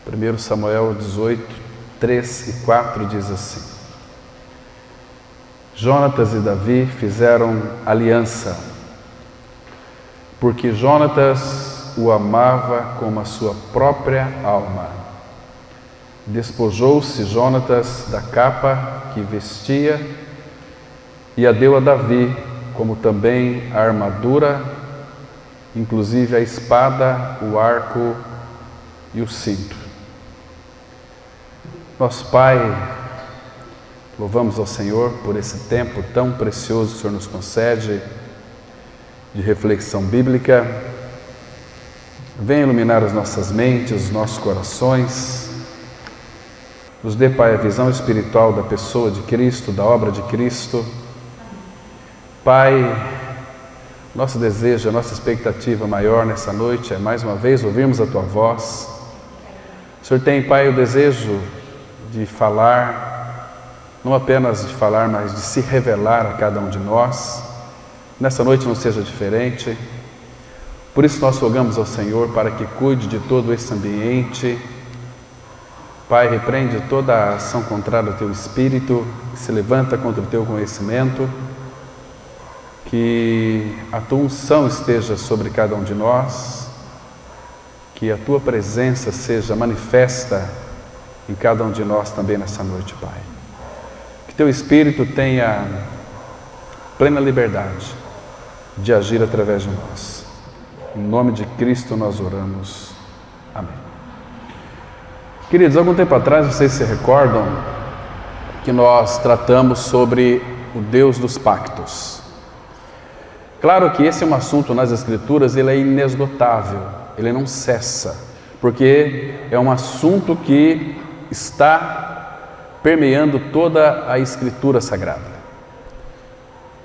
1 Samuel 18, 3 e 4 diz assim: Jonatas e Davi fizeram aliança, porque Jonatas o amava como a sua própria alma. Despojou-se Jonatas da capa que vestia e a deu a Davi, como também a armadura, inclusive a espada, o arco e o cinto. Nosso Pai, louvamos ao Senhor por esse tempo tão precioso que o Senhor nos concede de reflexão bíblica. Venha iluminar as nossas mentes, os nossos corações. Nos dê, Pai, a visão espiritual da pessoa de Cristo, da obra de Cristo. Pai, nosso desejo, a nossa expectativa maior nessa noite é mais uma vez ouvirmos a Tua voz. O Senhor tem, Pai, o desejo de falar, não apenas de falar, mas de se revelar a cada um de nós. Nessa noite não seja diferente. Por isso nós rogamos ao Senhor para que cuide de todo esse ambiente. Pai, repreende toda a ação contrária ao Teu Espírito, que se levanta contra o Teu conhecimento, que a Tua unção esteja sobre cada um de nós, que a Tua presença seja manifesta em cada um de nós também nessa noite, Pai. Que Teu Espírito tenha plena liberdade de agir através de nós. Em nome de Cristo nós oramos. Amém. Queridos, algum tempo atrás, vocês se recordam que nós tratamos sobre o Deus dos pactos. Claro que esse é um assunto nas Escrituras, ele é inesgotável, ele não cessa, porque é um assunto que está permeando toda a Escritura Sagrada.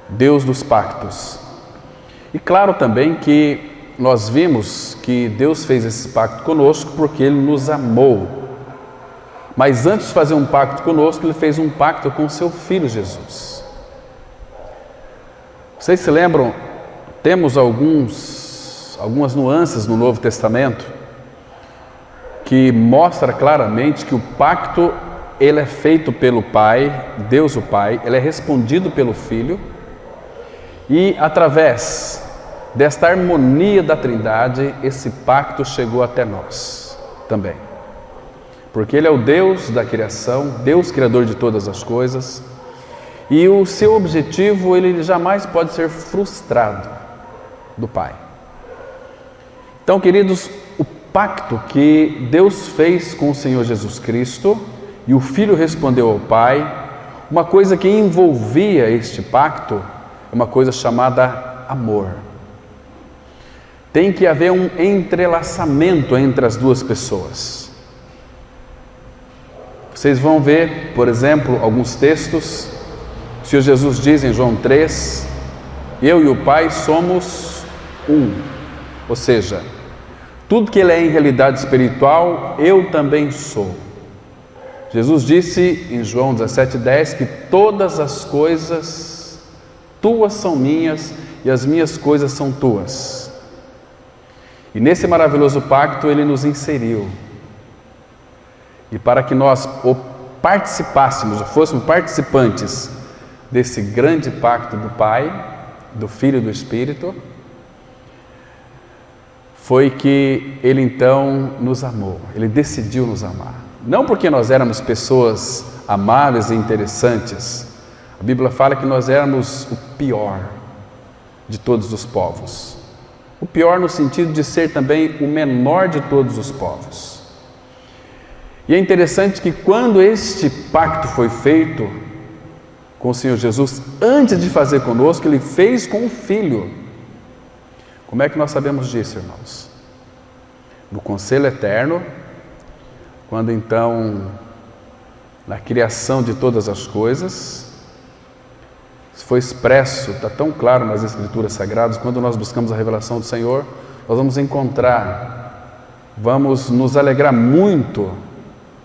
Deus dos pactos. E claro também que nós vimos que Deus fez esse pacto conosco porque Ele nos amou. Mas antes de fazer um pacto conosco, Ele fez um pacto com o Seu Filho Jesus. Vocês se lembram? Temos algumas nuances no Novo Testamento que mostra claramente que o pacto ele é feito pelo Pai, Deus o Pai, ele é respondido pelo Filho e através desta harmonia da Trindade, esse pacto chegou até nós também. Porque Ele é o Deus da criação, Deus criador de todas as coisas, e o seu objetivo, ele jamais pode ser frustrado do Pai. Então, queridos, o pacto que Deus fez com o Senhor Jesus Cristo, e o Filho respondeu ao Pai, uma coisa que envolvia este pacto, é uma coisa chamada amor. Tem que haver um entrelaçamento entre as duas pessoas. Vocês vão ver, por exemplo, alguns textos. O Senhor Jesus diz em João 3, eu e o Pai somos um. Ou seja, tudo que Ele é em realidade espiritual, eu também sou. Jesus disse em João 17,10 que todas as coisas tuas são minhas e as minhas coisas são tuas. E nesse maravilhoso pacto Ele nos inseriu. E para que nós participássemos, ou fôssemos participantes desse grande pacto do Pai, do Filho e do Espírito, foi que Ele então nos amou, Ele decidiu nos amar. Não porque nós éramos pessoas amáveis e interessantes. A Bíblia fala que nós éramos o pior de todos os povos. O pior no sentido de ser também o menor de todos os povos. E é interessante que quando este pacto foi feito com o Senhor Jesus, antes de fazer conosco, Ele fez com o Filho. Como é que nós sabemos disso, irmãos? No conselho eterno, quando então, na criação de todas as coisas, isso foi expresso, está tão claro nas Escrituras Sagradas, quando nós buscamos a revelação do Senhor, nós vamos encontrar, vamos nos alegrar muito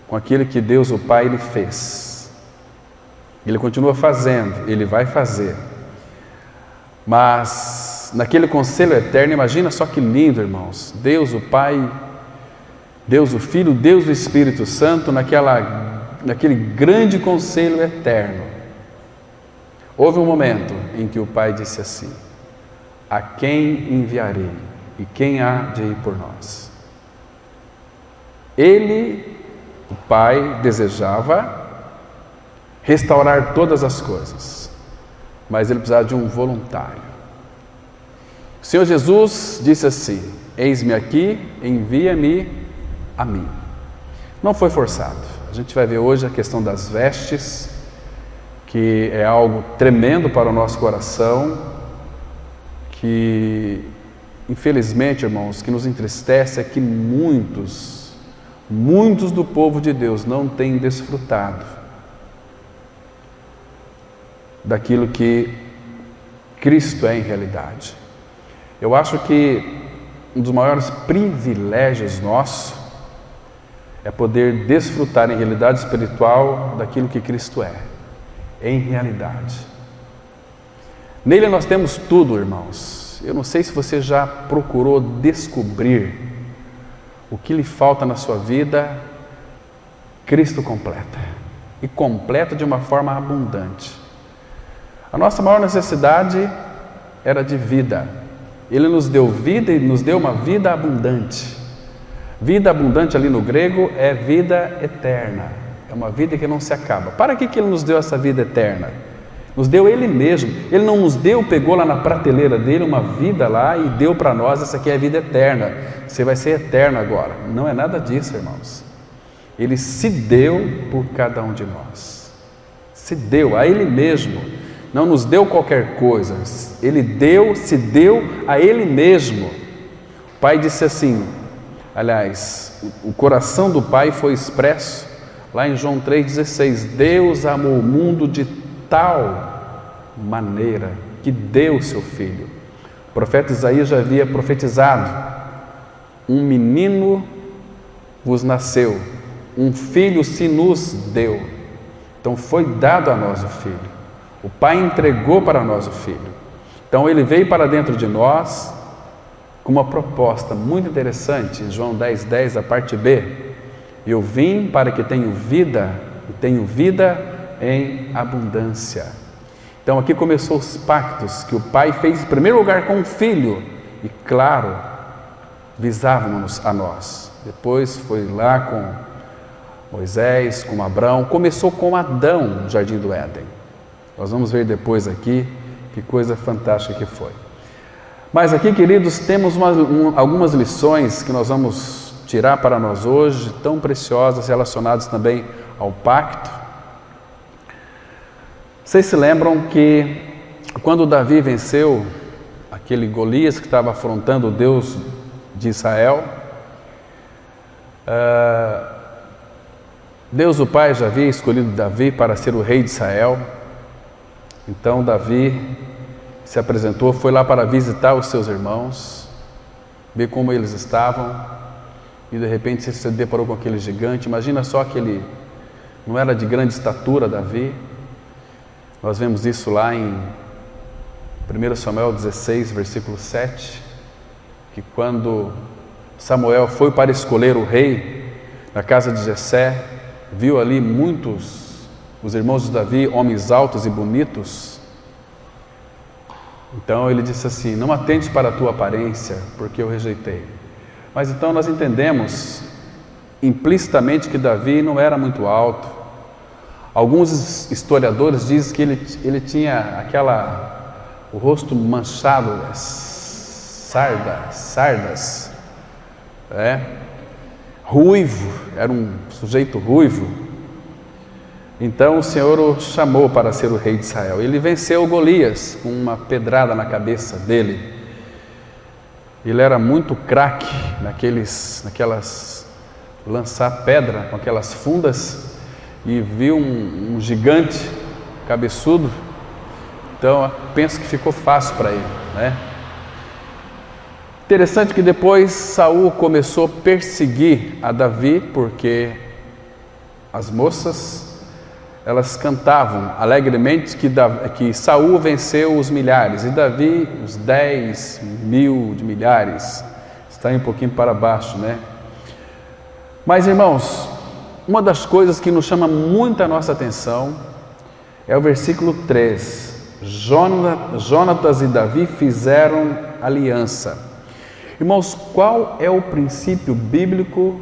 com aquilo que Deus o Pai Ele fez. Ele continua fazendo, Ele vai fazer. Mas naquele conselho eterno, imagina só que lindo, irmãos, Deus o Pai Deus o Filho, Deus o Espírito Santo, naquele grande conselho eterno. Houve um momento em que o Pai disse assim: a quem enviarei e quem há de ir por nós? Ele, o Pai, desejava restaurar todas as coisas, mas ele precisava de um voluntário. O Senhor Jesus disse assim: eis-me aqui, envia-me a mim. Não foi forçado. A gente vai ver hoje a questão das vestes, que é algo tremendo para o nosso coração, que infelizmente, irmãos, que nos entristece é que muitos do povo de Deus não têm desfrutado daquilo que Cristo é em realidade. Eu acho que um dos maiores privilégios nossos é poder desfrutar em realidade espiritual daquilo que Cristo é, em realidade. Nele nós temos tudo, irmãos. Eu não sei se você já procurou descobrir o que lhe falta na sua vida. Cristo completa, e completa de uma forma abundante. A nossa maior necessidade era de vida. Ele nos deu vida e nos deu uma vida abundante. Vida abundante ali no grego é vida eterna. É uma vida que não se acaba. Para que Ele nos deu essa vida eterna? Nos deu Ele mesmo. Ele não nos deu, pegou lá na prateleira dele uma vida lá e deu para nós, essa aqui é a vida eterna. Você vai ser eterno agora. Não é nada disso, irmãos. Ele se deu por cada um de nós. Se deu a Ele mesmo. Não nos deu qualquer coisa. Ele se deu a Ele mesmo. O Pai disse assim, aliás, o coração do Pai foi expresso lá em João 3,16. Deus amou o mundo de tal maneira que deu o seu Filho. O profeta Isaías já havia profetizado: um menino vos nasceu, um filho se nos deu. Então foi dado a nós o Filho. O Pai entregou para nós o Filho. Então Ele veio para dentro de nós com uma proposta muito interessante, João 10,10, a parte B. Eu vim para que tenham vida, e tenham vida em abundância. Então aqui começou os pactos que o Pai fez em primeiro lugar com o Filho, e claro, visávamos a nós. Depois foi lá com Moisés, com Abraão, começou com Adão no Jardim do Éden. Nós vamos ver depois aqui que coisa fantástica que foi. Mas aqui, queridos, temos algumas lições que nós vamos tirar para nós hoje, tão preciosas, relacionadas também ao pacto. Vocês se lembram que quando Davi venceu aquele Golias que estava afrontando o Deus de Israel, Deus o Pai já havia escolhido Davi para ser o rei de Israel. Então Davi se apresentou, foi lá para visitar os seus irmãos, ver como eles estavam, e de repente se deparou com aquele gigante. Imagina só que ele não era de grande estatura, Davi. Nós vemos isso lá em 1 Samuel 16, versículo 7, que quando Samuel foi para escolher o rei na casa de Jessé, viu ali os irmãos de Davi, homens altos e bonitos. Então ele disse assim: não atente para a tua aparência, porque eu rejeitei. Mas então nós entendemos implicitamente que Davi não era muito alto. Alguns historiadores dizem que ele tinha o rosto manchado, sardas, ruivo, era um sujeito ruivo. Então o Senhor o chamou para ser o rei de Israel. Ele venceu Golias com uma pedrada na cabeça dele. Ele era muito craque naquelas lançar pedra com aquelas fundas, e viu um gigante cabeçudo. Então penso que ficou fácil para ele, né? Interessante que depois Saul começou a perseguir a Davi, porque as moças, elas cantavam alegremente que Saul venceu os milhares e Davi os 10.000 de milhares. Está aí um pouquinho para baixo, né? Mas, irmãos, uma das coisas que nos chama muito a nossa atenção é o versículo 3. Jonatas e Davi fizeram aliança. Irmãos, qual é o princípio bíblico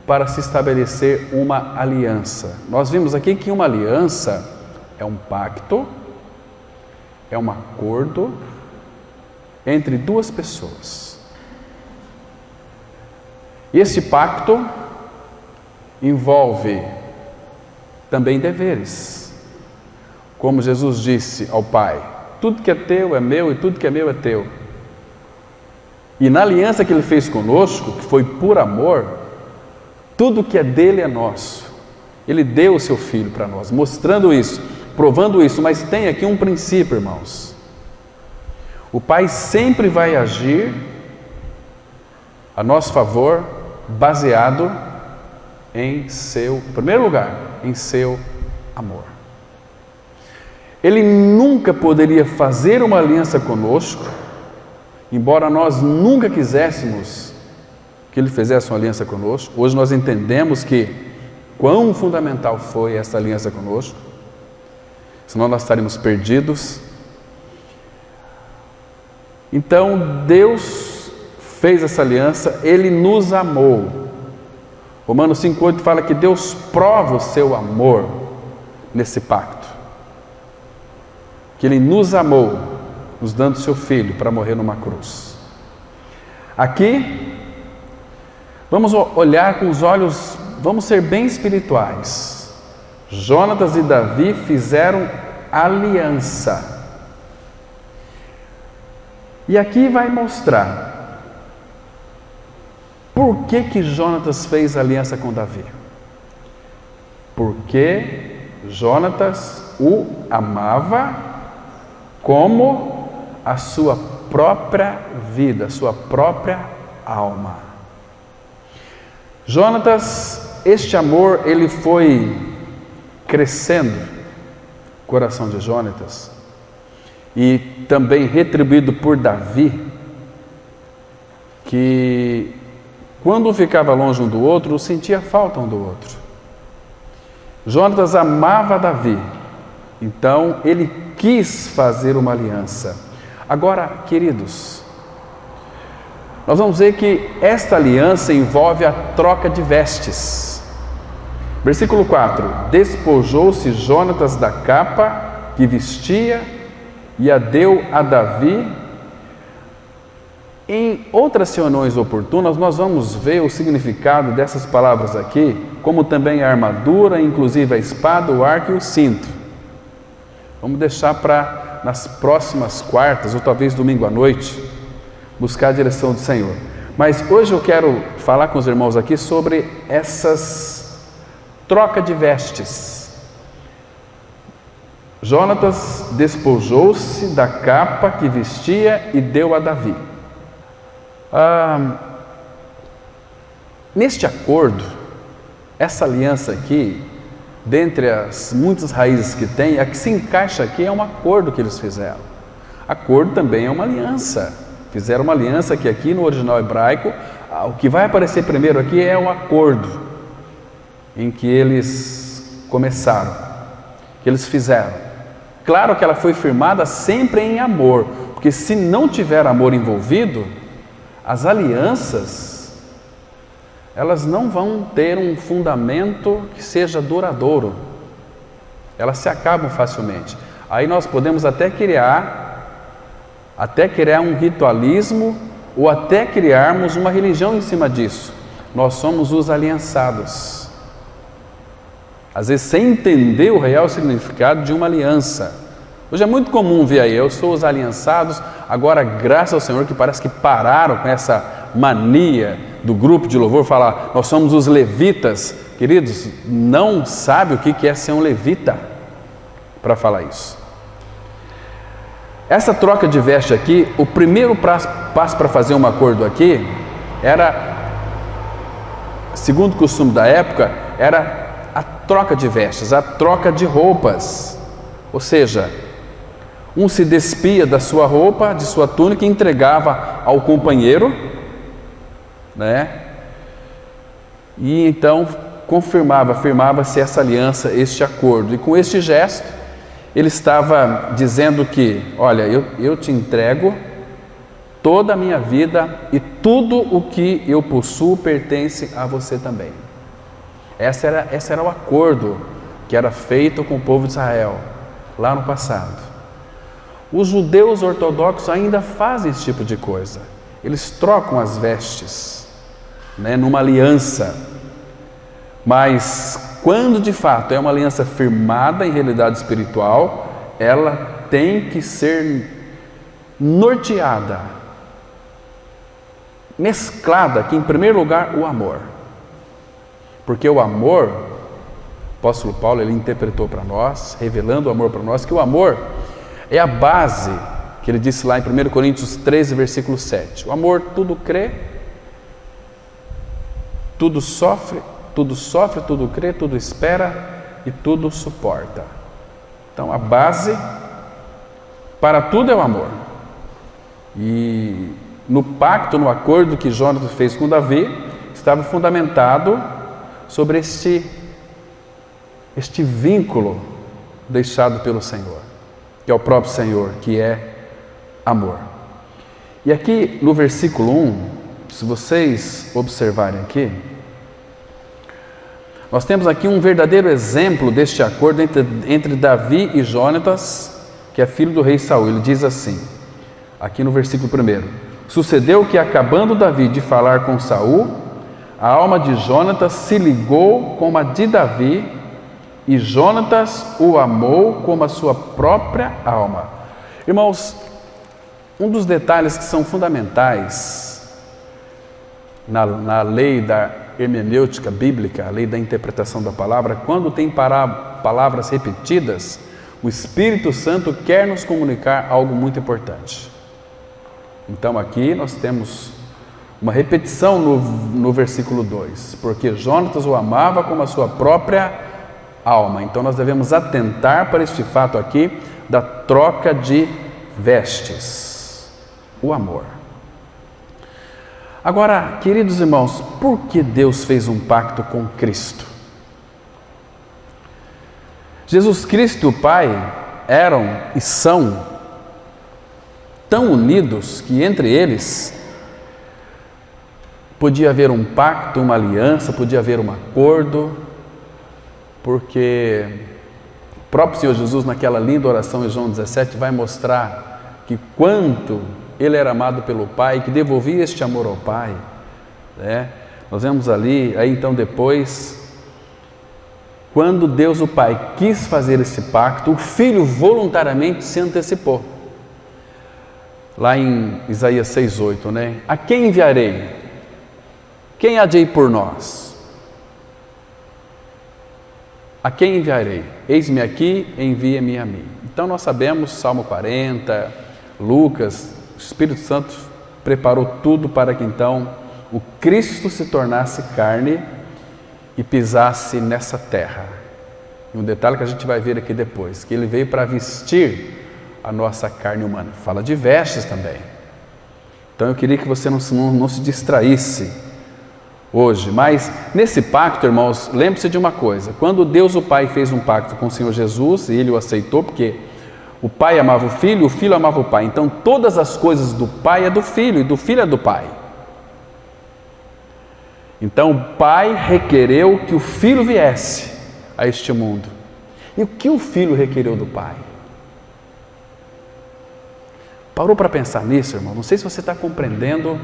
para se estabelecer uma aliança? Nós vimos aqui que uma aliança é um pacto, é um acordo entre duas pessoas. E esse pacto envolve também deveres. Como Jesus disse ao Pai: tudo que é teu é meu e tudo que é meu é teu. E na aliança que Ele fez conosco, que foi por amor, tudo que é dele é nosso. Ele deu o seu Filho para nós, mostrando isso, provando isso. Mas tem aqui um princípio, irmãos. O Pai sempre vai agir a nosso favor, baseado em seu, em primeiro lugar, em seu amor. Ele nunca poderia fazer uma aliança conosco, embora nós nunca quiséssemos que Ele fizesse uma aliança conosco. Hoje nós entendemos que quão fundamental foi essa aliança conosco, senão nós estaríamos perdidos. Então Deus fez essa aliança, Ele nos amou. Romanos 5,8 fala que Deus prova o seu amor nesse pacto, que Ele nos amou, nos dando seu Filho para morrer numa cruz. Aqui, vamos olhar com os olhos, vamos ser bem espirituais. Jonatas e Davi fizeram aliança. E aqui vai mostrar por que Jonatas fez aliança com Davi. Porque Jonatas o amava como a sua própria vida, a sua própria alma. Jonatas, este amor, ele foi crescendo no coração de Jonatas e também retribuído por Davi, que quando ficava longe um do outro, sentia falta um do outro. Jonatas amava Davi, então ele quis fazer uma aliança. Agora, queridos, nós vamos ver que esta aliança envolve a troca de vestes. Versículo 4: despojou-se Jonatas da capa que vestia e a deu a Davi. Em outras reuniões oportunas, nós vamos ver o significado dessas palavras aqui, como também a armadura, inclusive a espada, o arco e o cinto. Vamos deixar para nas próximas quartas, ou talvez domingo à noite, buscar a direção do Senhor. Mas hoje eu quero falar com os irmãos aqui sobre essas troca de vestes. Jonatas despojou-se da capa que vestia e deu a Davi. Neste acordo, essa aliança aqui, dentre as muitas raízes que tem, a que se encaixa aqui é um acordo que eles fizeram. Acordo também é uma aliança. Fizeram uma aliança que aqui no original hebraico, o que vai aparecer primeiro aqui é um acordo em que eles começaram, que eles fizeram. Claro que ela foi firmada sempre em amor, porque se não tiver amor envolvido, as alianças, elas não vão ter um fundamento que seja duradouro. Elas se acabam facilmente. Aí nós podemos até criar um ritualismo ou até criarmos uma religião em cima disso. Nós somos os aliançados. Às vezes sem entender o real significado de uma aliança. Hoje é muito comum ver aí, eu sou os aliançados, agora graças ao Senhor que parece que pararam com essa mania do grupo de louvor, falar, nós somos os levitas. Queridos, não sabe o que é ser um levita para falar isso. Essa troca de veste aqui, o primeiro passo para fazer um acordo aqui, era, segundo o costume da época, era a troca de vestes, a troca de roupas. Ou seja, um se despia da sua roupa, de sua túnica, e entregava ao companheiro, né? E então afirmava-se essa aliança, este acordo. E com este gesto, ele estava dizendo que, olha, eu te entrego toda a minha vida e tudo o que eu possuo pertence a você também. Esse era o acordo que era feito com o povo de Israel, lá no passado. Os judeus ortodoxos ainda fazem esse tipo de coisa. Eles trocam as vestes, numa aliança. Mas quando de fato é uma aliança firmada em realidade espiritual, ela tem que ser norteada, mesclada aqui em primeiro lugar o amor. Porque o amor, o apóstolo Paulo ele interpretou para nós, revelando o amor para nós, que o amor é a base, que ele disse lá em 1 Coríntios 13, versículo 7. O amor tudo crê, tudo sofre, tudo crê, tudo espera e tudo suporta. Então a base para tudo é o amor. E no pacto, no acordo que Jonatas fez com Davi, estava fundamentado sobre este vínculo deixado pelo Senhor, que é o próprio Senhor, que é amor. E aqui no versículo 1, se vocês observarem aqui, nós temos aqui um verdadeiro exemplo deste acordo entre Davi e Jonatas, que é filho do rei Saul. Ele diz assim, aqui no versículo 1: sucedeu que, acabando Davi de falar com Saul, a alma de Jonatas se ligou com a de Davi, e Jonatas o amou como a sua própria alma. Irmãos, um dos detalhes que são fundamentais na lei da hermenêutica bíblica, a lei da interpretação da palavra, quando tem palavras repetidas, o Espírito Santo quer nos comunicar algo muito importante. Então aqui nós temos uma repetição no versículo 2, porque Jonatas o amava como a sua própria alma. Então nós devemos atentar para este fato aqui da troca de vestes, o amor. Agora, queridos irmãos, por que Deus fez um pacto com Cristo? Jesus Cristo e o Pai eram e são tão unidos que entre eles podia haver um pacto, uma aliança, podia haver um acordo, porque o próprio Senhor Jesus, naquela linda oração em João 17, vai mostrar que quanto Ele era amado pelo Pai, que devolvia este amor ao Pai, né? Nós vemos aí então depois, quando Deus o Pai quis fazer esse pacto, o Filho voluntariamente se antecipou. Lá em Isaías 6,8, né? A quem enviarei? Quem há de ir por nós? A quem enviarei? Eis-me aqui, envia-me a mim. Então nós sabemos, Salmo 40, Lucas, o Espírito Santo preparou tudo para que então o Cristo se tornasse carne e pisasse nessa terra. E um detalhe que a gente vai ver aqui depois, que Ele veio para vestir a nossa carne humana. Fala de vestes também. Então eu queria que você não se distraísse hoje, mas nesse pacto, irmãos, lembre-se de uma coisa: quando Deus o Pai fez um pacto com o Senhor Jesus, e Ele o aceitou, porque o Pai amava o Filho amava o Pai, então todas as coisas do Pai é do Filho, e do Filho é do Pai. Então o Pai requereu que o Filho viesse a este mundo. E o que o Filho requereu do Pai? Parou para pensar nisso, irmão? Não sei se você está compreendendo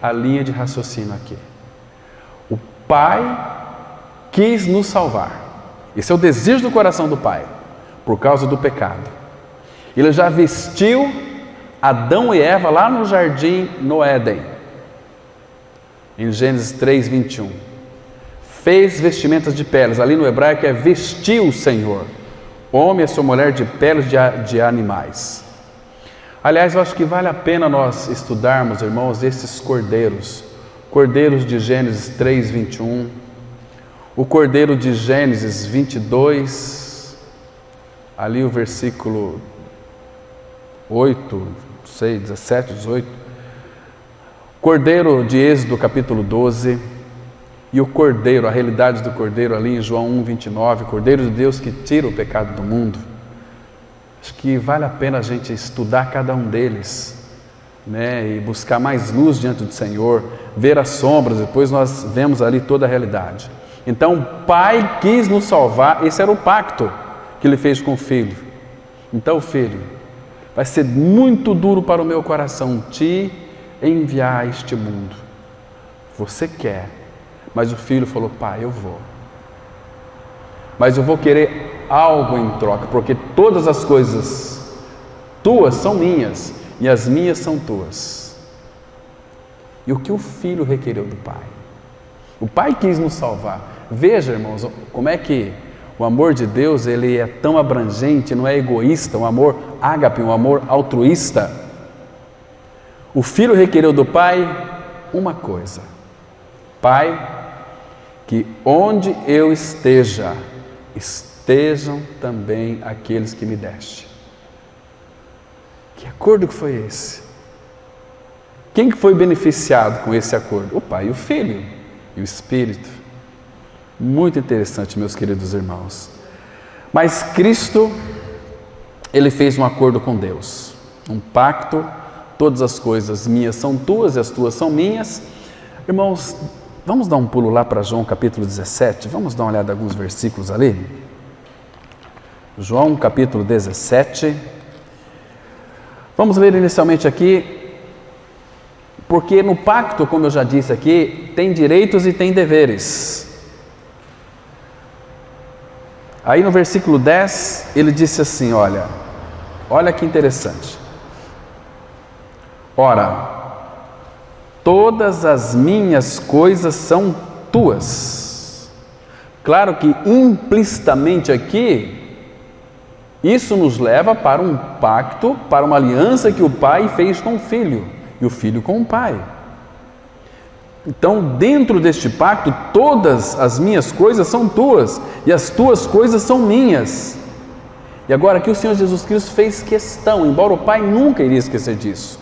a linha de raciocínio aqui. O Pai quis nos salvar. Esse é o desejo do coração do Pai, por causa do pecado. Ele já vestiu Adão e Eva lá no jardim, no Éden, em Gênesis 3, 21. Fez vestimentas de peles, ali no hebraico é vestiu o Senhor, homem e sua mulher de peles de animais. Aliás, eu acho que vale a pena nós estudarmos, irmãos, esses cordeiros de Gênesis 3, 21, o cordeiro de Gênesis 22, ali o versículo 8, 6, 17, 18, cordeiro de Êxodo capítulo 12, E o Cordeiro, a realidade do Cordeiro ali em João 1:29, Cordeiro de Deus que tira o pecado do mundo. Acho que vale a pena a gente estudar cada um deles, né? E buscar mais luz diante do Senhor, ver as sombras, depois nós vemos ali toda a realidade. Então o Pai quis nos salvar, esse era o pacto que Ele fez com o Filho. Então, Filho, vai ser muito duro para o meu coração te enviar a este mundo. Você quer, mas o Filho falou: Pai, eu vou. Mas eu vou querer algo em troca, porque todas as coisas tuas são minhas e as minhas são tuas. E o que o Filho requereu do Pai? O Pai quis nos salvar. Veja, irmãos, como é que o amor de Deus, ele é tão abrangente, não é egoísta, um amor ágape, um amor altruísta. O Filho requereu do Pai uma coisa: Pai, que onde eu esteja, estejam também aqueles que me deste. Que acordo que foi esse? Quem que foi beneficiado com esse acordo? O Pai e o Filho e o Espírito. Muito interessante, meus queridos irmãos. Mas Cristo, Ele fez um acordo com Deus, um pacto. Todas as coisas minhas são tuas e as tuas são minhas. Irmãos, vamos dar um pulo lá para João capítulo 17, vamos dar uma olhada em alguns versículos ali. João capítulo 17, vamos ler inicialmente aqui, porque no pacto, como eu já disse aqui, tem direitos e tem deveres. Aí no versículo 10, ele disse assim, olha que interessante. Ora, todas as minhas coisas são tuas. Claro que implicitamente aqui, isso nos leva para um pacto, para uma aliança que o Pai fez com o Filho e o Filho com o Pai. Então, dentro deste pacto, todas as minhas coisas são tuas e as tuas coisas são minhas. E agora aqui o Senhor Jesus Cristo fez questão, embora o Pai nunca iria esquecer disso.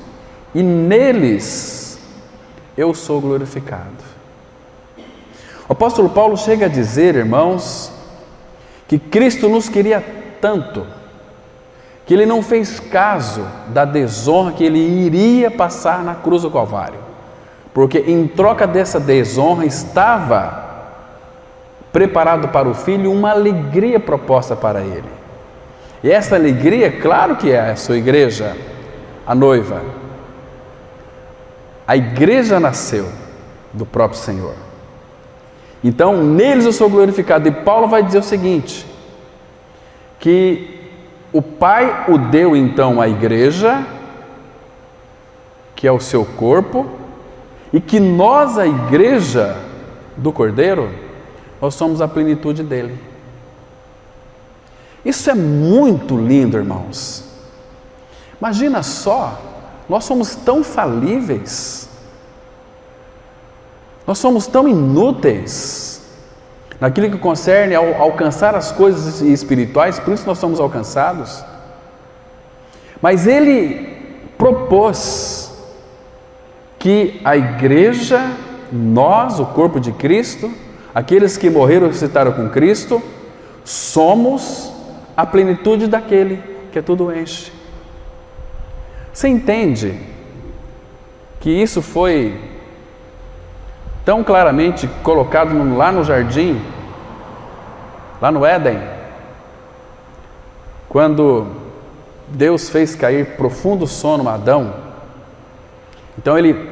E neles eu sou glorificado. O apóstolo Paulo chega a dizer, irmãos, que Cristo nos queria tanto, que Ele não fez caso da desonra que Ele iria passar na cruz do Calvário. Porque em troca dessa desonra estava preparado para o Filho uma alegria proposta para Ele. E essa alegria, claro que é a sua igreja, a noiva. A igreja nasceu do próprio Senhor. Então, neles eu sou glorificado. E Paulo vai dizer o seguinte, que o Pai o deu então à igreja, que é o seu corpo, e que nós, a igreja do Cordeiro, nós somos a plenitude dele. Isso é muito lindo, irmãos. Imagina só, nós somos tão falíveis, nós somos tão inúteis naquilo que concerne ao alcançar as coisas espirituais, por isso nós somos alcançados. Mas Ele propôs que a igreja, nós, o corpo de Cristo, aqueles que morreram e ressuscitaram com Cristo, somos a plenitude daquele que tudo enche. Você entende que isso foi tão claramente colocado lá no jardim, lá no Éden, quando Deus fez cair profundo sono a Adão? Então Ele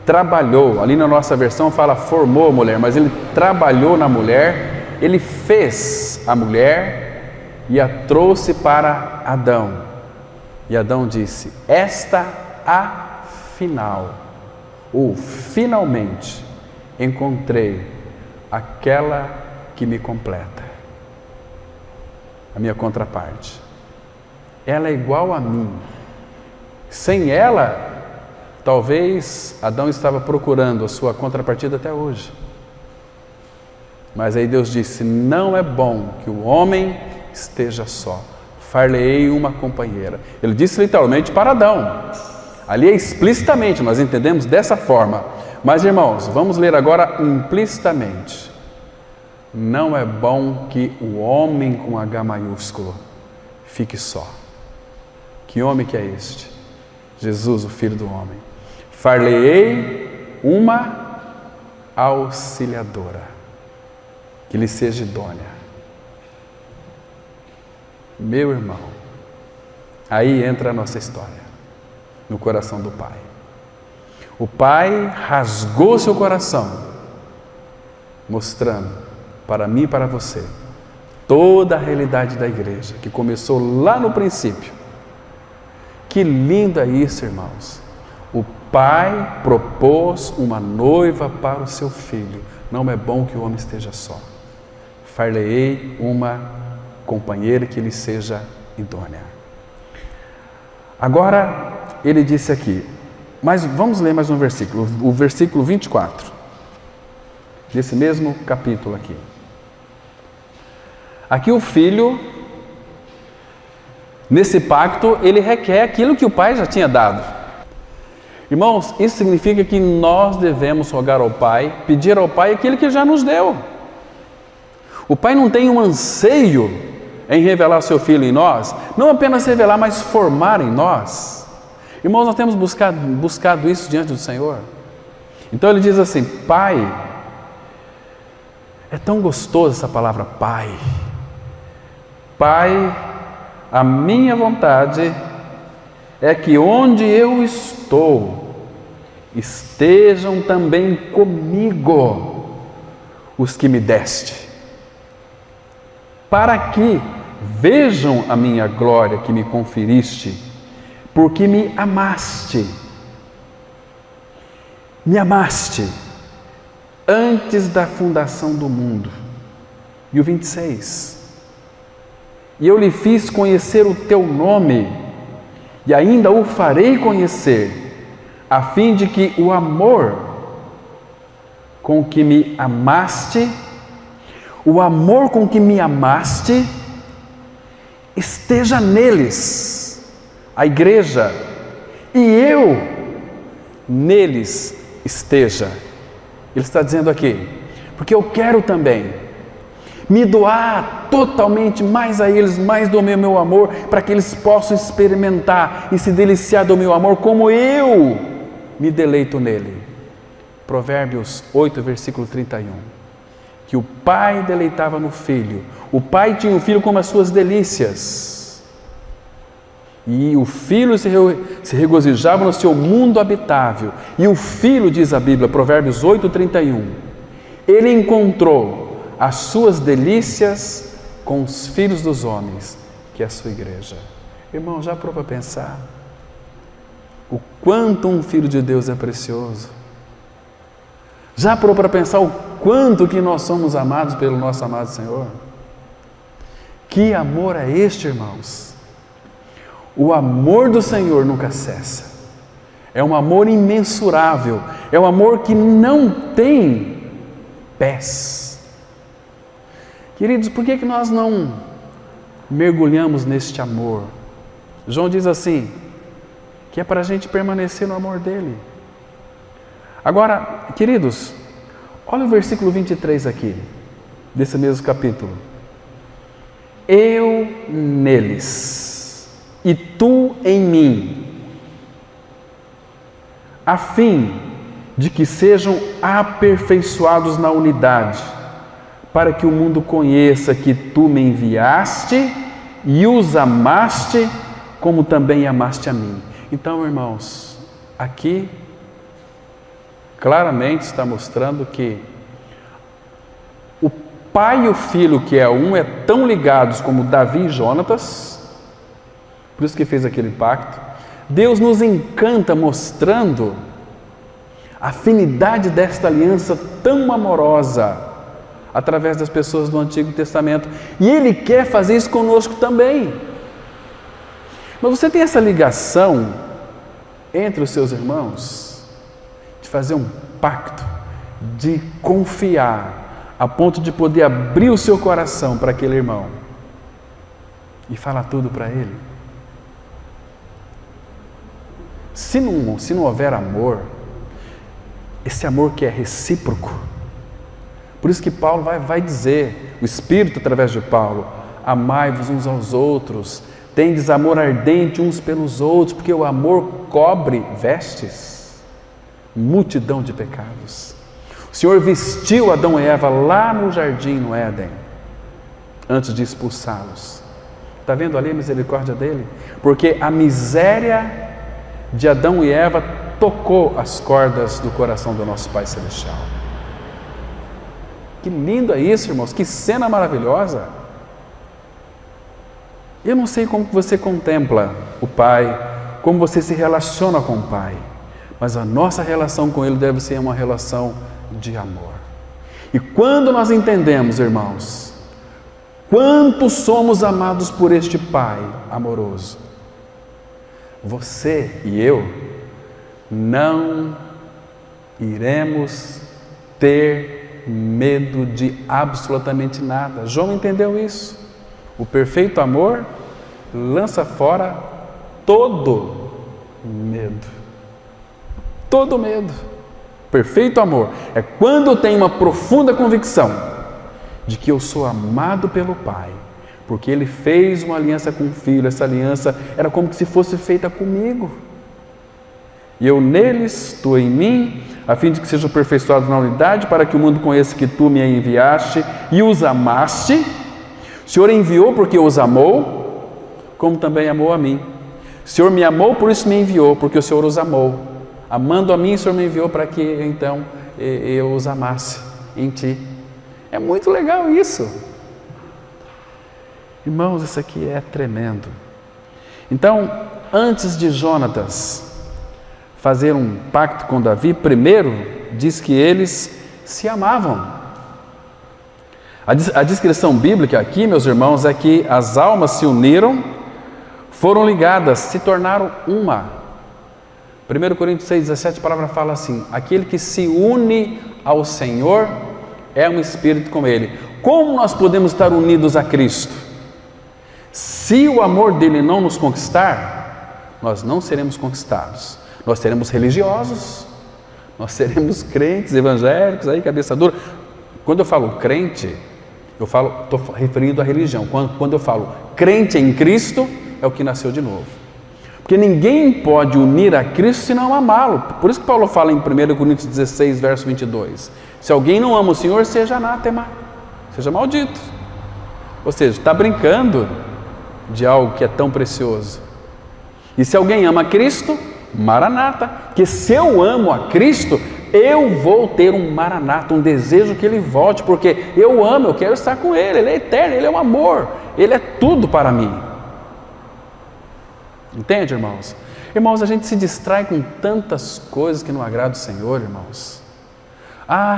trabalhou, ali na nossa versão fala formou a mulher, mas Ele trabalhou na mulher, Ele fez a mulher e a trouxe para Adão. E Adão disse, esta afinal, ou finalmente, encontrei aquela que me completa, a minha contraparte. Ela é igual a mim. Sem ela, talvez Adão estava procurando a sua contrapartida até hoje. Mas aí Deus disse, não é bom que o homem esteja só. Far-lhe-ei uma companheira. Ele disse literalmente para Adão. Ali é explicitamente, nós entendemos dessa forma. Mas, irmãos, vamos ler agora implicitamente. Não é bom que o homem com H maiúsculo fique só. Que homem que é este? Jesus, o Filho do homem. Far-lhe-ei uma auxiliadora, que lhe seja idônea. Meu irmão, aí entra a nossa história, no coração do Pai. O Pai rasgou seu coração, mostrando para mim e para você toda a realidade da igreja, que começou lá no princípio. Que lindo é isso, irmãos. O Pai propôs uma noiva para o seu filho. Não é bom que o homem esteja só. Far-lhe-ei uma companheira que lhe seja idônea. Agora, ele disse aqui, mas vamos ler mais um versículo, o versículo 24, desse mesmo capítulo aqui. Aqui o filho, nesse pacto, ele requer aquilo que o pai já tinha dado. Irmãos, isso significa que nós devemos rogar ao Pai, pedir ao Pai aquilo que ele já nos deu. O Pai não tem um anseio em revelar o seu Filho em nós, não apenas revelar, mas formar em nós. Irmãos, nós temos buscado isso diante do Senhor. Então ele diz assim, Pai, é tão gostoso essa palavra Pai. Pai, a minha vontade é que onde eu estou, estejam também comigo os que me deste, para que vejam a minha glória que me conferiste, porque me amaste antes da fundação do mundo. E o 26, e eu lhe fiz conhecer o teu nome, e ainda o farei conhecer, a fim de que o amor com que me amaste, esteja neles, a igreja, e eu neles esteja. Ele está dizendo aqui, porque eu quero também me doar totalmente mais a eles, mais do meu amor, para que eles possam experimentar e se deliciar do meu amor, como eu me deleito nele. Provérbios 8, versículo 31. Que o pai deleitava no filho. O pai tinha o filho como as suas delícias. E o filho se regozijava no seu mundo habitável. E o filho, diz a Bíblia, Provérbios 8, 31, ele encontrou as suas delícias com os filhos dos homens, que é a sua igreja. Irmão, já parou para pensar o quanto um filho de Deus é precioso? Já parou para pensar o quanto que nós somos amados pelo nosso amado Senhor? Que amor é este, irmãos? O amor do Senhor nunca cessa. É um amor imensurável. É um amor que não tem pés. Queridos, por que nós não mergulhamos neste amor? João diz assim, que é para a gente permanecer no amor dele. Agora, queridos, olha o versículo 23 aqui, desse mesmo capítulo. Eu neles, e tu em mim, a fim de que sejam aperfeiçoados na unidade, para que o mundo conheça que tu me enviaste e os amaste, como também amaste a mim. Então, irmãos, aqui claramente está mostrando que o pai e o filho, que é um, é tão ligados como Davi e Jonatas, por isso que fez aquele pacto. Deus nos encanta mostrando a afinidade desta aliança tão amorosa através das pessoas do Antigo Testamento. E Ele quer fazer isso conosco também. Mas você tem essa ligação entre os seus irmãos, de fazer um pacto, de confiar, a ponto de poder abrir o seu coração para aquele irmão e falar tudo para ele? Se não houver amor, esse amor que é recíproco. Por isso que Paulo vai dizer, o Espírito através de Paulo, amai-vos uns aos outros, tendes amor ardente uns pelos outros, porque o amor cobre vestes, multidão de pecados. O Senhor vestiu Adão e Eva lá no jardim, no Éden, antes de expulsá-los. Está vendo ali a misericórdia dele? Porque a miséria de Adão e Eva tocou as cordas do coração do nosso Pai Celestial. Que lindo é isso, irmãos, que cena maravilhosa. Eu não sei como você contempla o Pai, como você se relaciona com o Pai, mas a nossa relação com Ele deve ser uma relação de amor. E quando nós entendemos, irmãos, quanto somos amados por este Pai amoroso, você e eu não iremos ter medo de absolutamente nada. João entendeu isso. O perfeito amor lança fora todo medo. Todo medo. Perfeito amor é quando eu tenho uma profunda convicção de que eu sou amado pelo Pai, porque Ele fez uma aliança com o Filho. Essa aliança era como se fosse feita comigo. E eu neles, tu em mim, a fim de que sejam aperfeiçoados na unidade, para que o mundo conheça que tu me enviaste e os amaste. O Senhor enviou porque os amou, como também amou a mim. O Senhor me amou, por isso me enviou, porque o Senhor os amou. Amando a mim, o Senhor me enviou para que então eu os amasse em ti. É muito legal isso. Irmãos, isso aqui é tremendo. Então, antes de Jonatas fazer um pacto com Davi, primeiro diz que eles se amavam. A descrição bíblica aqui, meus irmãos, é que as almas se uniram, foram ligadas, se tornaram uma. 1 Coríntios 6,17, a palavra fala assim: aquele que se une ao Senhor é um espírito com Ele. Como nós podemos estar unidos a Cristo? Se o amor dele não nos conquistar, nós não seremos conquistados. Nós seremos religiosos, nós seremos crentes, evangélicos, aí cabeça dura. Quando eu falo crente, estou referindo à religião. Quando eu falo crente em Cristo, é o que nasceu de novo. Porque ninguém pode unir a Cristo se não amá-lo. Por isso que Paulo fala em 1 Coríntios 16, verso 22. Se alguém não ama o Senhor, seja anátema, seja maldito. Ou seja, está brincando de algo que é tão precioso. E se alguém ama Cristo, maranata, que se eu amo a Cristo, eu vou ter um maranata, um desejo que Ele volte, porque eu amo, eu quero estar com Ele, Ele é eterno, Ele é o amor, Ele é tudo para mim. Entende, irmãos? Irmãos, a gente se distrai com tantas coisas que não agradam o Senhor, irmãos.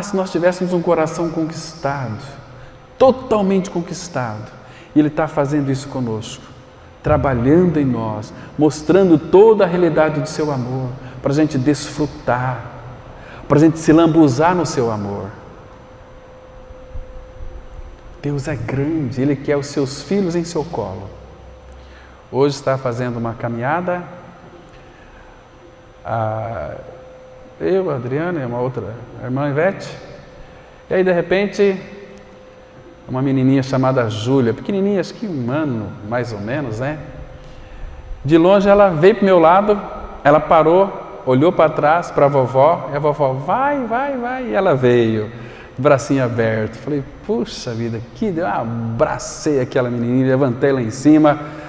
Se nós tivéssemos um coração conquistado, totalmente conquistado, e Ele está fazendo isso conosco, trabalhando em nós, mostrando toda a realidade do seu amor, para a gente desfrutar, para a gente se lambuzar no seu amor. Deus é grande, Ele quer os seus filhos em seu colo. Hoje está fazendo uma caminhada, eu, a Adriana e uma outra, a irmã Ivete, e aí de repente, uma menininha chamada Júlia, pequenininha, acho que 1 ano, mais ou menos, né? De longe ela veio para o meu lado, ela parou, olhou para trás, para a vovó, e a vovó, vai, e ela veio, bracinho aberto. Falei, puxa vida, abracei aquela menininha, levantei lá em cima.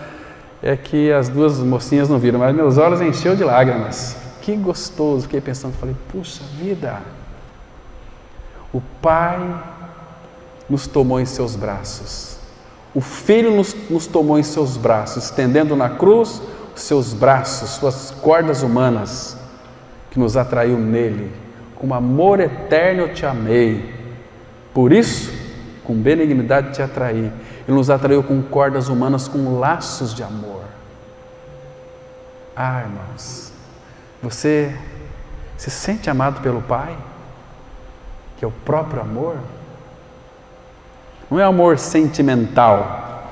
É que as duas mocinhas não viram, mas meus olhos encheu de lágrimas. Que gostoso, fiquei pensando, falei, puxa vida, o Pai nos tomou em seus braços, o Filho nos tomou em seus braços, estendendo na cruz os seus braços, suas cordas humanas, que nos atraiu nele. Com amor eterno eu te amei, por isso, com benignidade te atraí. Ele nos atraiu com cordas humanas, com laços de amor. Irmãos, você se sente amado pelo Pai, que é o próprio amor? Não é amor sentimental,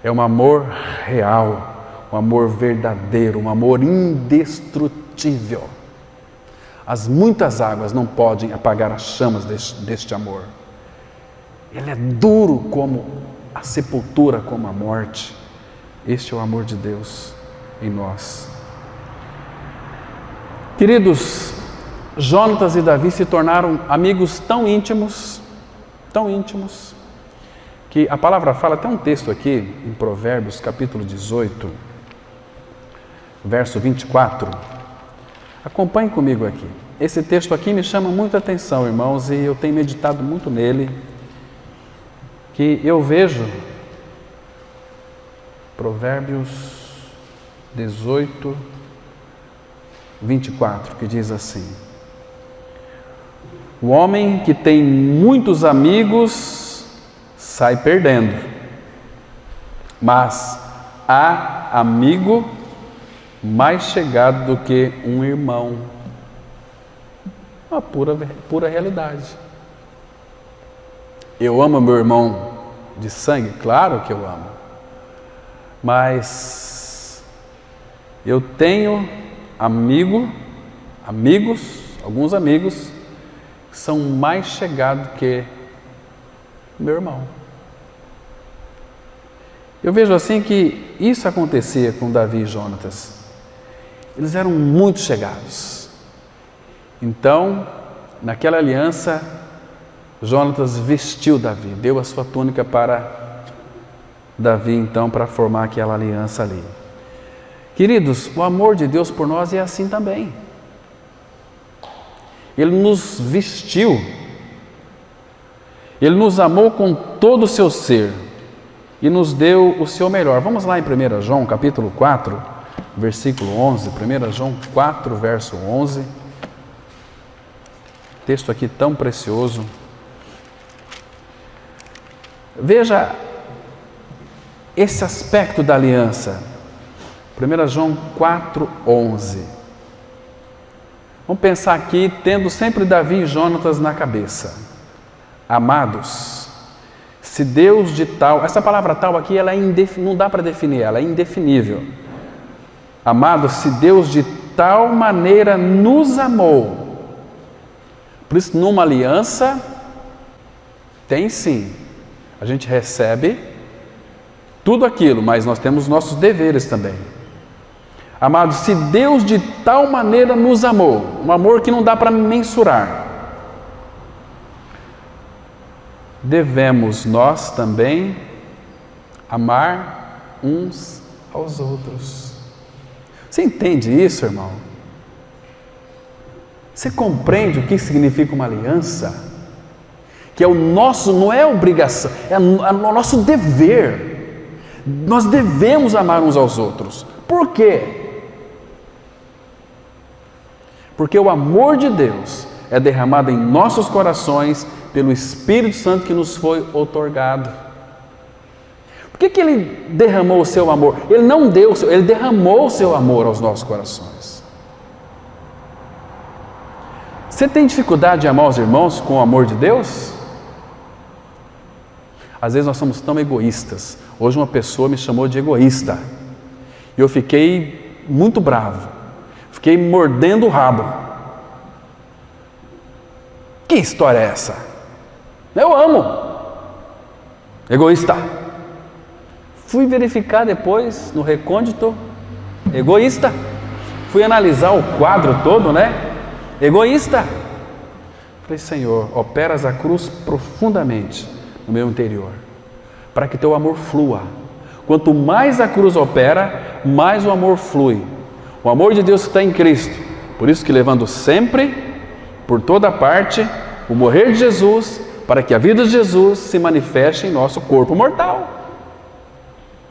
é um amor real, um amor verdadeiro, um amor indestrutível. As muitas águas não podem apagar as chamas deste amor. Ele é duro como a sepultura, como a morte. Este é o amor de Deus em nós. Queridos, Jonatas e Davi se tornaram amigos tão íntimos, que a palavra fala, tem um texto aqui em Provérbios, capítulo 18, verso 24. Acompanhe comigo aqui. Esse texto aqui me chama muita atenção, irmãos, e eu tenho meditado muito nele, que eu vejo Provérbios 18, 24, que diz assim: o homem que tem muitos amigos sai perdendo, mas há amigo mais chegado do que um irmão. Uma pura realidade. Eu amo meu irmão de sangue? Claro que eu amo. Mas eu tenho alguns amigos que são mais chegados que meu irmão. Eu vejo assim que isso acontecia com Davi e Jonatas. Eles eram muito chegados. Então, naquela aliança, Jonatas vestiu Davi, deu a sua túnica para Davi, então, para formar aquela aliança ali. Queridos, o amor de Deus por nós é assim também. Ele nos vestiu, Ele nos amou com todo o seu ser e nos deu o seu melhor. Vamos lá em 1 João, capítulo 4, versículo 11. 1 João 4, verso 11. Texto aqui tão precioso. Veja esse aspecto da aliança. 1 João 4, 11. Vamos pensar aqui, tendo sempre Davi e Jonatas na cabeça. Amados, se Deus de tal... Essa palavra tal aqui, ela não dá para definir, ela é indefinível. Amados, se Deus de tal maneira nos amou. Por isso, numa aliança, tem sim. A gente recebe tudo aquilo, mas nós temos nossos deveres também. Amados, se Deus de tal maneira nos amou, um amor que não dá para mensurar, devemos nós também amar uns aos outros. Você entende isso, irmão? Você compreende o que significa uma aliança? Que é o nosso, não é obrigação, é o nosso dever. Nós devemos amar uns aos outros. Por quê? Porque o amor de Deus é derramado em nossos corações pelo Espírito Santo que nos foi outorgado. Por que Ele derramou o seu amor? Ele não deu, Ele derramou o seu amor aos nossos corações. Você tem dificuldade de amar os irmãos com o amor de Deus? Às vezes nós somos tão egoístas. Hoje uma pessoa me chamou de egoísta. E eu fiquei muito bravo. Fiquei mordendo o rabo. Que história é essa? Eu amo. Egoísta. Fui verificar depois no recôndito. Egoísta. Fui analisar o quadro todo, né? Egoísta. Falei, Senhor, operas a cruz profundamente no meu interior, para que teu amor flua. Quanto mais a cruz opera, mais o amor flui. O amor de Deus que está em Cristo. Por isso que levando sempre, por toda parte, o morrer de Jesus, para que a vida de Jesus se manifeste em nosso corpo mortal.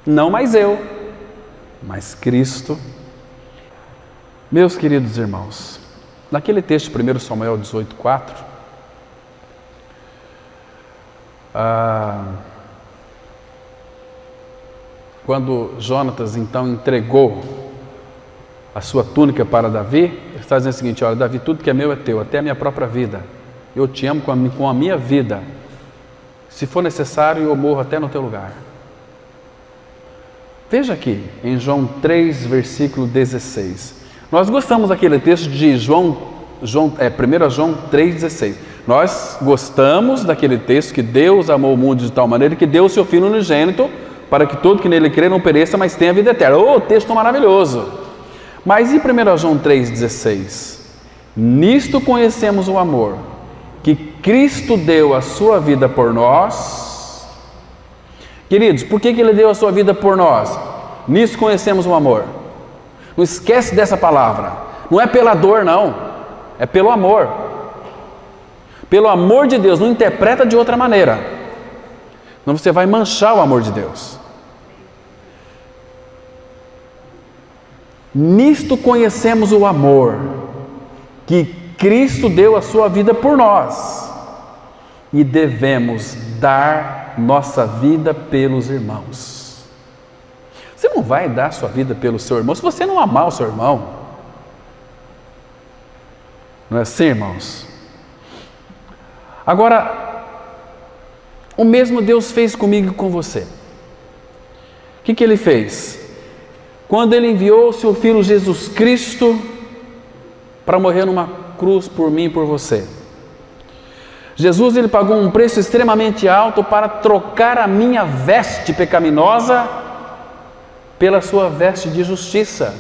Não mais eu, mas Cristo. Meus queridos irmãos, naquele texto, 1 Samuel 18, 4, quando Jonatas então entregou a sua túnica para Davi, ele está dizendo o seguinte: olha, Davi, tudo que é meu é teu, até a minha própria vida. Eu te amo com a minha vida. Se for necessário, eu morro até no teu lugar. Veja aqui, em João 3, versículo 16. Nós gostamos daquele texto de João 1 João 3,16. Nós gostamos daquele texto que Deus amou o mundo de tal maneira que deu o seu Filho unigênito para que todo que nele crê não pereça, mas tenha vida eterna. Oh, texto maravilhoso! Mas e 1 João 3,16? Nisto conhecemos o amor, que Cristo deu a sua vida por nós. Queridos, por que Ele deu a sua vida por nós? Nisto conhecemos o amor. Não esquece dessa palavra. Não é pela dor, não. É pelo amor. Pelo amor de Deus. Não interpreta de outra maneira. Senão você vai manchar o amor de Deus. Nisto conhecemos o amor, que Cristo deu a sua vida por nós, e devemos dar nossa vida pelos irmãos. Você não vai dar sua vida pelo seu irmão se você não amar o seu irmão. Não é assim, irmãos? Agora, o mesmo Deus fez comigo e com você. O que Ele fez? Quando Ele enviou o seu Filho Jesus Cristo para morrer numa cruz por mim e por você. Jesus, Ele pagou um preço extremamente alto para trocar a minha veste pecaminosa pela sua veste de justiça.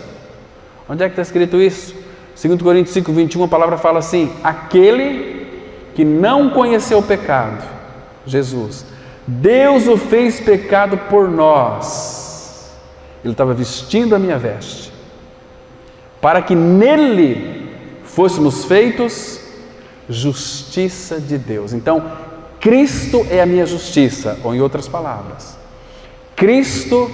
Onde é que está escrito isso? 2 Coríntios 5:21, a palavra fala assim: aquele que não conheceu o pecado, Jesus, Deus o fez pecado por nós. Ele estava vestindo a minha veste, para que nele fôssemos feitos justiça de Deus. Então, Cristo é a minha justiça, ou em outras palavras, Cristo,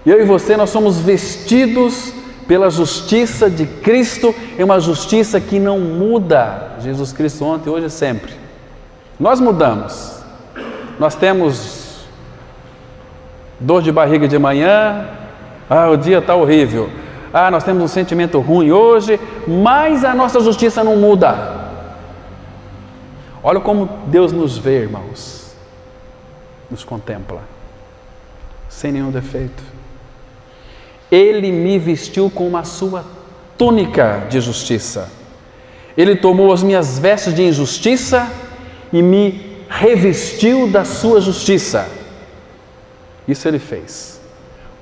eu e você, nós somos vestidos pela justiça de Cristo, é uma justiça que não muda. Jesus Cristo ontem, hoje e sempre. Nós mudamos. Nós temos dor de barriga de manhã, o dia está horrível. Nós temos um sentimento ruim hoje, mas a nossa justiça não muda. Olha como Deus nos vê, irmãos. Nos contempla, sem nenhum defeito. Ele me vestiu com a sua túnica de justiça. Ele tomou as minhas vestes de injustiça e me revestiu da sua justiça. Isso Ele fez.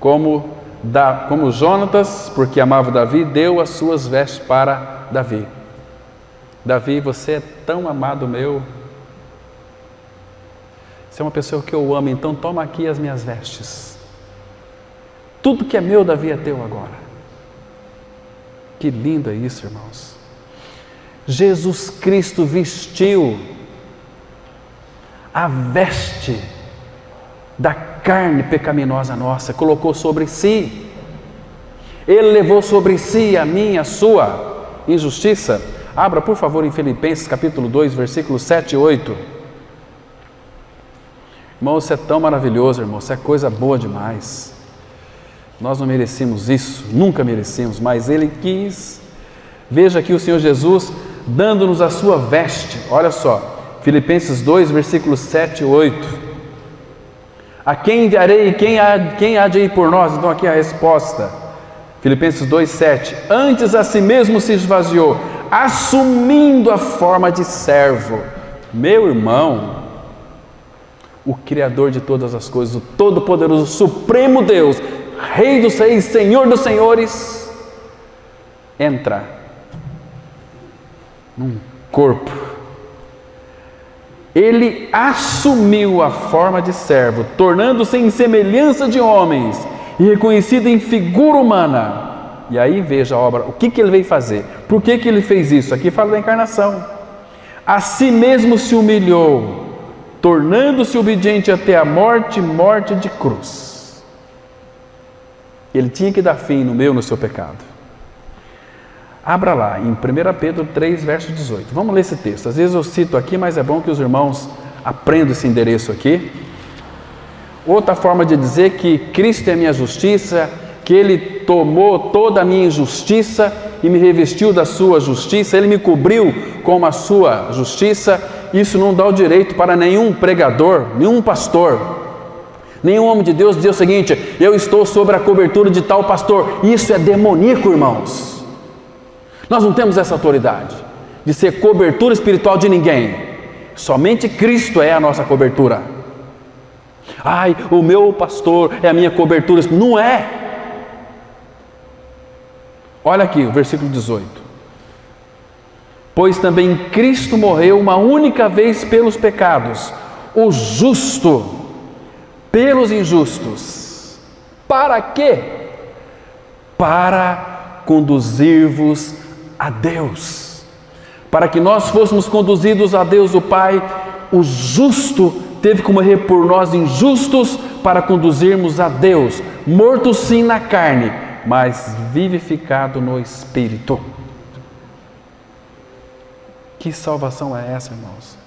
Como Jonatas, porque amava Davi, deu as suas vestes para Davi. Davi, você é tão amado meu. Você é uma pessoa que eu amo, então toma aqui as minhas vestes. Tudo que é meu, Davi, é teu agora. Que lindo é isso, irmãos. Jesus Cristo vestiu a veste da carne pecaminosa nossa, colocou sobre si. Ele levou sobre si a minha, a sua injustiça. Abra, por favor, em Filipenses capítulo 2, versículos 7 e 8. Irmão, isso é tão maravilhoso, irmão, isso é coisa boa demais. Nós não merecemos isso, nunca merecemos, mas Ele quis. Veja aqui o Senhor Jesus dando-nos a sua veste. Olha só, Filipenses 2, versículos 7 e 8. A quem enviarei e quem há de ir por nós? Então aqui a resposta. Filipenses 2, 7. Antes a si mesmo se esvaziou, assumindo a forma de servo. Meu irmão, o Criador de todas as coisas, o Todo-Poderoso, o Supremo Deus, Rei dos Reis, Senhor dos Senhores, entra num corpo. Ele assumiu a forma de servo, tornando-se em semelhança de homens e reconhecido em figura humana. E aí veja a obra, o que Ele veio fazer? Por que Ele fez isso? Aqui fala da encarnação. A si mesmo se humilhou, tornando-se obediente até a morte, morte de cruz. Ele tinha que dar fim no meu, no seu pecado. Abra lá, em 1 Pedro 3, verso 18. Vamos ler esse texto. Às vezes eu cito aqui, mas é bom que os irmãos aprendam esse endereço aqui. Outra forma de dizer que Cristo é a minha justiça, que Ele tomou toda a minha injustiça e me revestiu da sua justiça, Ele me cobriu com a sua justiça. Isso não dá o direito para nenhum pregador, nenhum pastor, nenhum homem de Deus dizer o seguinte: eu estou sobre a cobertura de tal pastor. Isso é demoníaco, irmãos. Nós não temos essa autoridade. de ser cobertura espiritual de ninguém. Somente Cristo é a nossa cobertura. Ai, o meu pastor é a minha cobertura. Não é. Olha aqui o versículo 18. Pois também Cristo morreu uma única vez pelos pecados, o justo pelos injustos. Para quê? Para conduzir-vos a Deus. Para que nós fôssemos conduzidos a Deus o Pai, o justo teve que morrer por nós injustos para conduzirmos a Deus, morto sim na carne, mas vivificado no Espírito. Que salvação é essa, irmãos?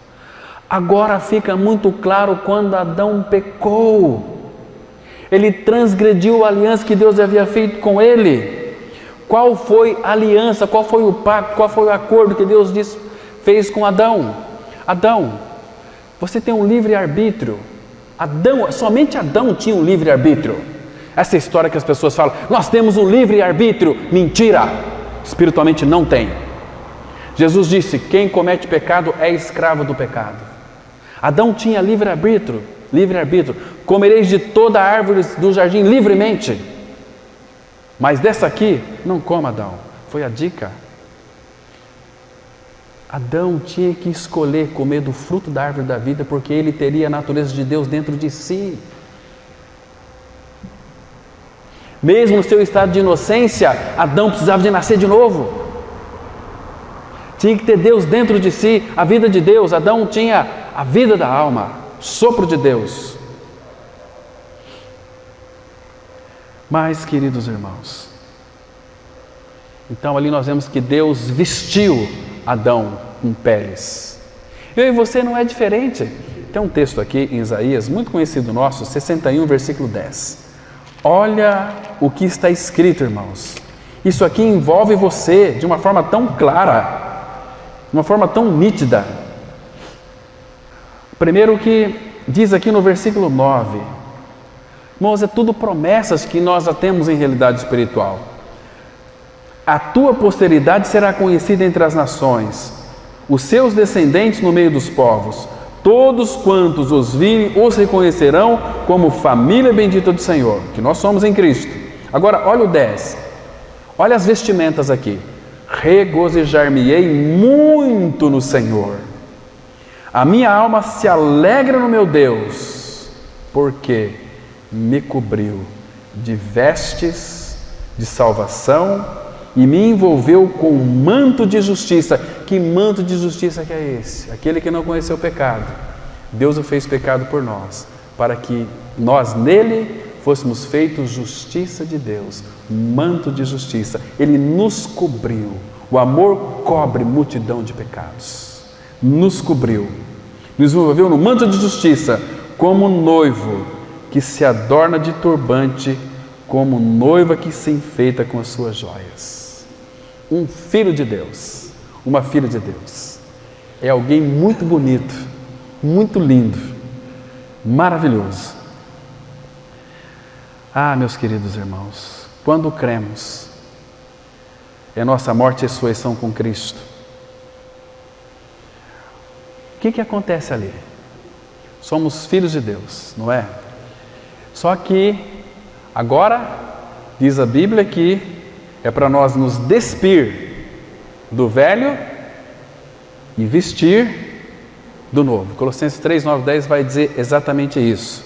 Agora fica muito claro quando Adão pecou. Ele transgrediu a aliança que Deus havia feito com ele. Qual foi a aliança, qual foi o pacto, qual foi o acordo que Deus fez com Adão? Adão, você tem um livre-arbítrio. Somente Adão tinha um livre-arbítrio. Essa história que as pessoas falam, nós temos um livre-arbítrio. Mentira! Espiritualmente não tem. Jesus disse, quem comete pecado é escravo do pecado. Adão tinha livre-arbítrio. Comereis de toda a árvore do jardim livremente. Mas dessa aqui, não coma, Adão. Foi a dica. Adão tinha que escolher comer do fruto da árvore da vida, porque ele teria a natureza de Deus dentro de si. Mesmo no seu estado de inocência, Adão precisava de nascer de novo. Tinha que ter Deus dentro de si, a vida de Deus. Adão tinha a vida da alma, sopro de Deus. Mas, queridos irmãos, então ali nós vemos que Deus vestiu Adão com peles. Eu e você não é diferente. Tem um texto aqui em Isaías, muito conhecido nosso, 61, versículo 10. Olha o que está escrito, irmãos. Isso aqui envolve você de uma forma tão clara, de uma forma tão nítida. Primeiro que diz aqui no versículo 9. Irmãos, é tudo promessas que nós já temos em realidade espiritual. A tua posteridade será conhecida entre as nações, os seus descendentes no meio dos povos. Todos quantos os virem os reconhecerão como família bendita do Senhor, que nós somos em Cristo. Agora, olha o 10. Olha as vestimentas aqui. Regozijar-me-ei muito no Senhor. A minha alma se alegra no meu Deus, porque me cobriu de vestes de salvação e me envolveu com um manto de justiça. Que manto de justiça que é esse? Aquele que não conheceu o pecado. Deus o fez pecado por nós, para que nós nele fôssemos feitos justiça de Deus. Manto de justiça. Ele nos cobriu. O amor cobre multidão de pecados. Nos cobriu. Nos envolveu no manto de justiça, como noivo que se adorna de turbante, como noiva que se enfeita com as suas joias. Um filho de Deus, uma filha de Deus, é alguém muito bonito, muito lindo, maravilhoso. Ah, meus queridos irmãos, quando cremos, é nossa morte e ressurreição com Cristo. O que acontece ali? Somos filhos de Deus, não é? Só que agora diz a Bíblia que é para nós nos despir do velho e vestir do novo. Colossenses 3, 9, 10 vai dizer exatamente isso.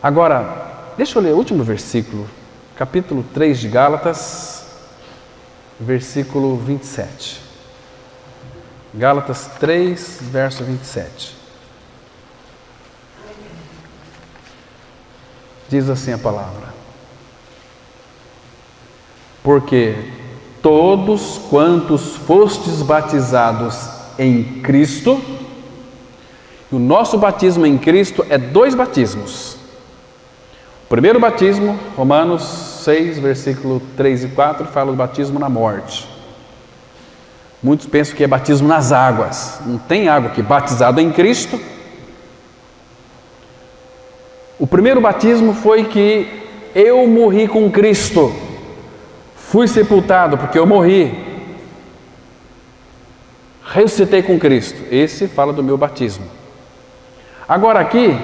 Agora, deixa eu ler o último versículo, capítulo 3 de Gálatas, versículo 27. Gálatas 3, verso 27. Diz assim a palavra: porque todos quantos fostes batizados em Cristo, e o nosso batismo em Cristo é 2 batismos. O primeiro batismo, Romanos 6, versículo 3 e 4, fala do batismo na morte. Muitos pensam que é batismo nas águas. Não tem água aqui. Batizado em Cristo. O primeiro batismo foi que eu morri com Cristo. Fui sepultado porque eu morri. ressuscitei com Cristo. Esse fala do meu batismo. Agora aqui,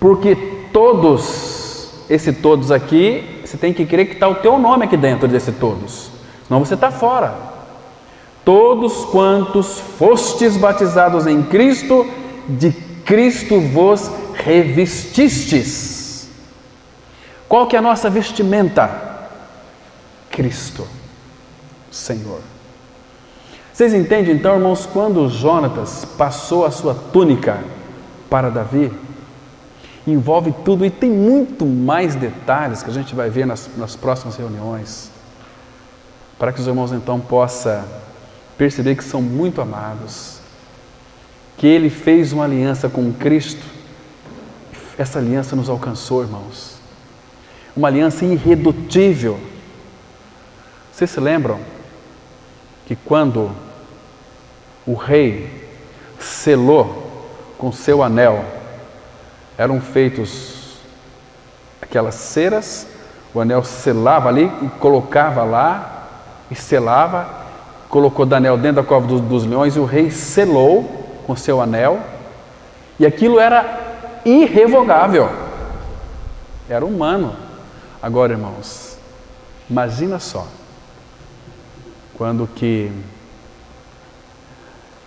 porque esse todos aqui, você tem que crer que está o teu nome aqui dentro desse todos, senão você está fora. Todos quantos fostes batizados em Cristo, de Cristo vos revestistes. Qual que é a nossa vestimenta? Cristo, Senhor. Vocês entendem então, irmãos, quando Jonatas passou a sua túnica para Davi, envolve tudo e tem muito mais detalhes que a gente vai ver nas próximas reuniões, para que os irmãos então possam perceber que são muito amados, que ele fez uma aliança com Cristo. Essa aliança nos alcançou, irmãos, uma aliança irredutível. Vocês se lembram que quando o rei selou com seu anel, eram feitos aquelas ceras, o anel selava ali e colocava lá e selava, colocou Daniel dentro da cova dos leões e o rei selou com seu anel e aquilo era irrevogável, era humano. Agora, irmãos, imagina só, quando que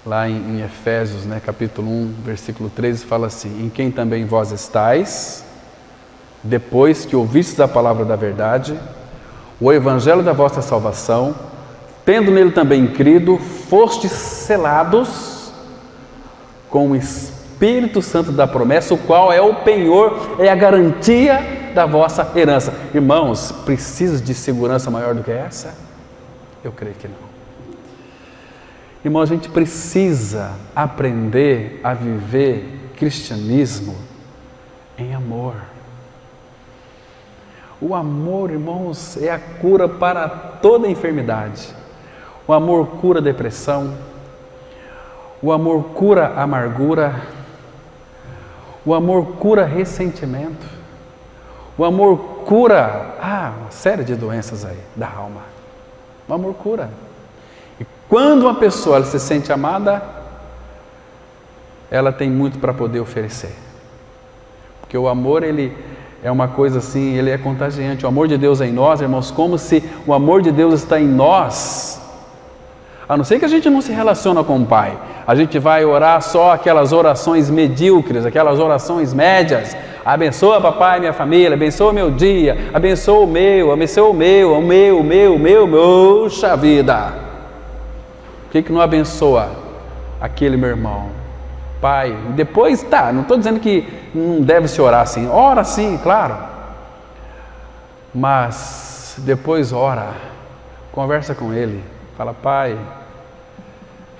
lá em Efésios, capítulo 1, versículo 13, fala assim: em quem também vós estáis, depois que ouvistes a palavra da verdade, o evangelho da vossa salvação, tendo nele também crido, fostes selados com o Espírito Santo da promessa, o qual é o penhor, é a garantia da vossa herança. Irmãos, precisa de segurança maior do que essa? Eu creio que não. Irmão, a gente precisa aprender a viver cristianismo em amor. O amor, irmãos, é a cura para toda enfermidade. O amor cura a depressão. O amor cura a amargura. O amor cura ressentimento. O amor cura uma série de doenças aí da alma. O amor cura. E quando uma pessoa ela se sente amada, ela tem muito para poder oferecer. Porque o amor, ele é uma coisa assim, ele é contagiante. O amor de Deus é em nós, irmãos, como se o amor de Deus está em nós. A não ser que a gente não se relaciona com o Pai. A gente vai orar só aquelas orações medíocres, aquelas orações médias. Abençoa, papai, minha família, abençoa meu dia, abençoa o meu, poxa vida. Por que não abençoa aquele meu irmão? Pai, depois, não estou dizendo que não deve se orar assim, ora sim, claro. Mas depois ora, conversa com ele, fala: pai,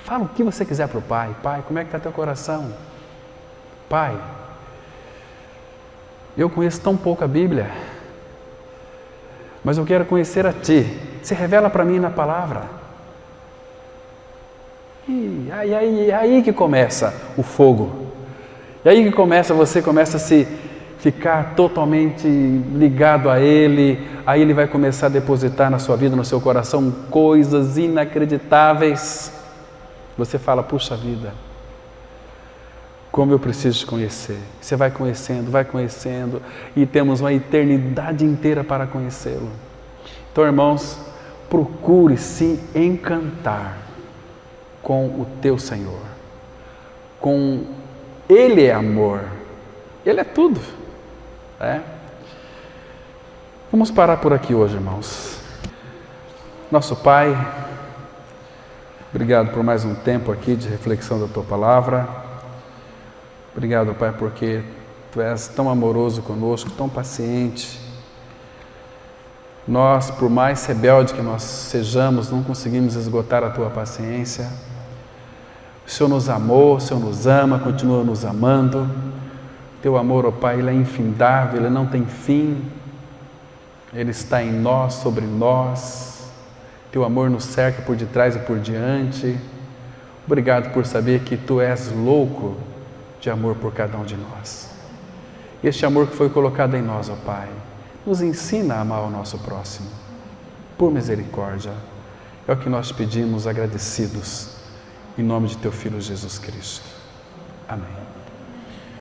fala o que você quiser para o pai. Pai, como é que está teu coração? Pai, eu conheço tão pouco a Bíblia, mas eu quero conhecer a Ti. Se revela para mim na palavra. E aí que começa o fogo. E aí que você começa a se ficar totalmente ligado a Ele. Aí Ele vai começar a depositar na sua vida, no seu coração, coisas inacreditáveis. Você fala: puxa vida, como eu preciso te conhecer. Você vai conhecendo, e temos uma eternidade inteira para conhecê-lo. Então, irmãos, procure se encantar com o teu Senhor. Ele é amor, Ele é tudo. Vamos parar por aqui hoje, irmãos. Nosso Pai, obrigado por mais um tempo aqui de reflexão da Tua Palavra. Obrigado, Pai, porque Tu és tão amoroso conosco, tão paciente. Nós, por mais rebelde que nós sejamos, não conseguimos esgotar a Tua paciência. O Senhor nos amou, o Senhor nos ama, continua nos amando. Teu amor, ó Pai, Ele é infindável, Ele não tem fim. Ele está em nós, sobre nós. Teu amor nos cerca por detrás e por diante. Obrigado por saber que Tu és louco de amor por cada um de nós. Este amor que foi colocado em nós, ó Pai, nos ensina a amar o nosso próximo, por misericórdia. É o que nós pedimos agradecidos, em nome de Teu Filho Jesus Cristo. Amém.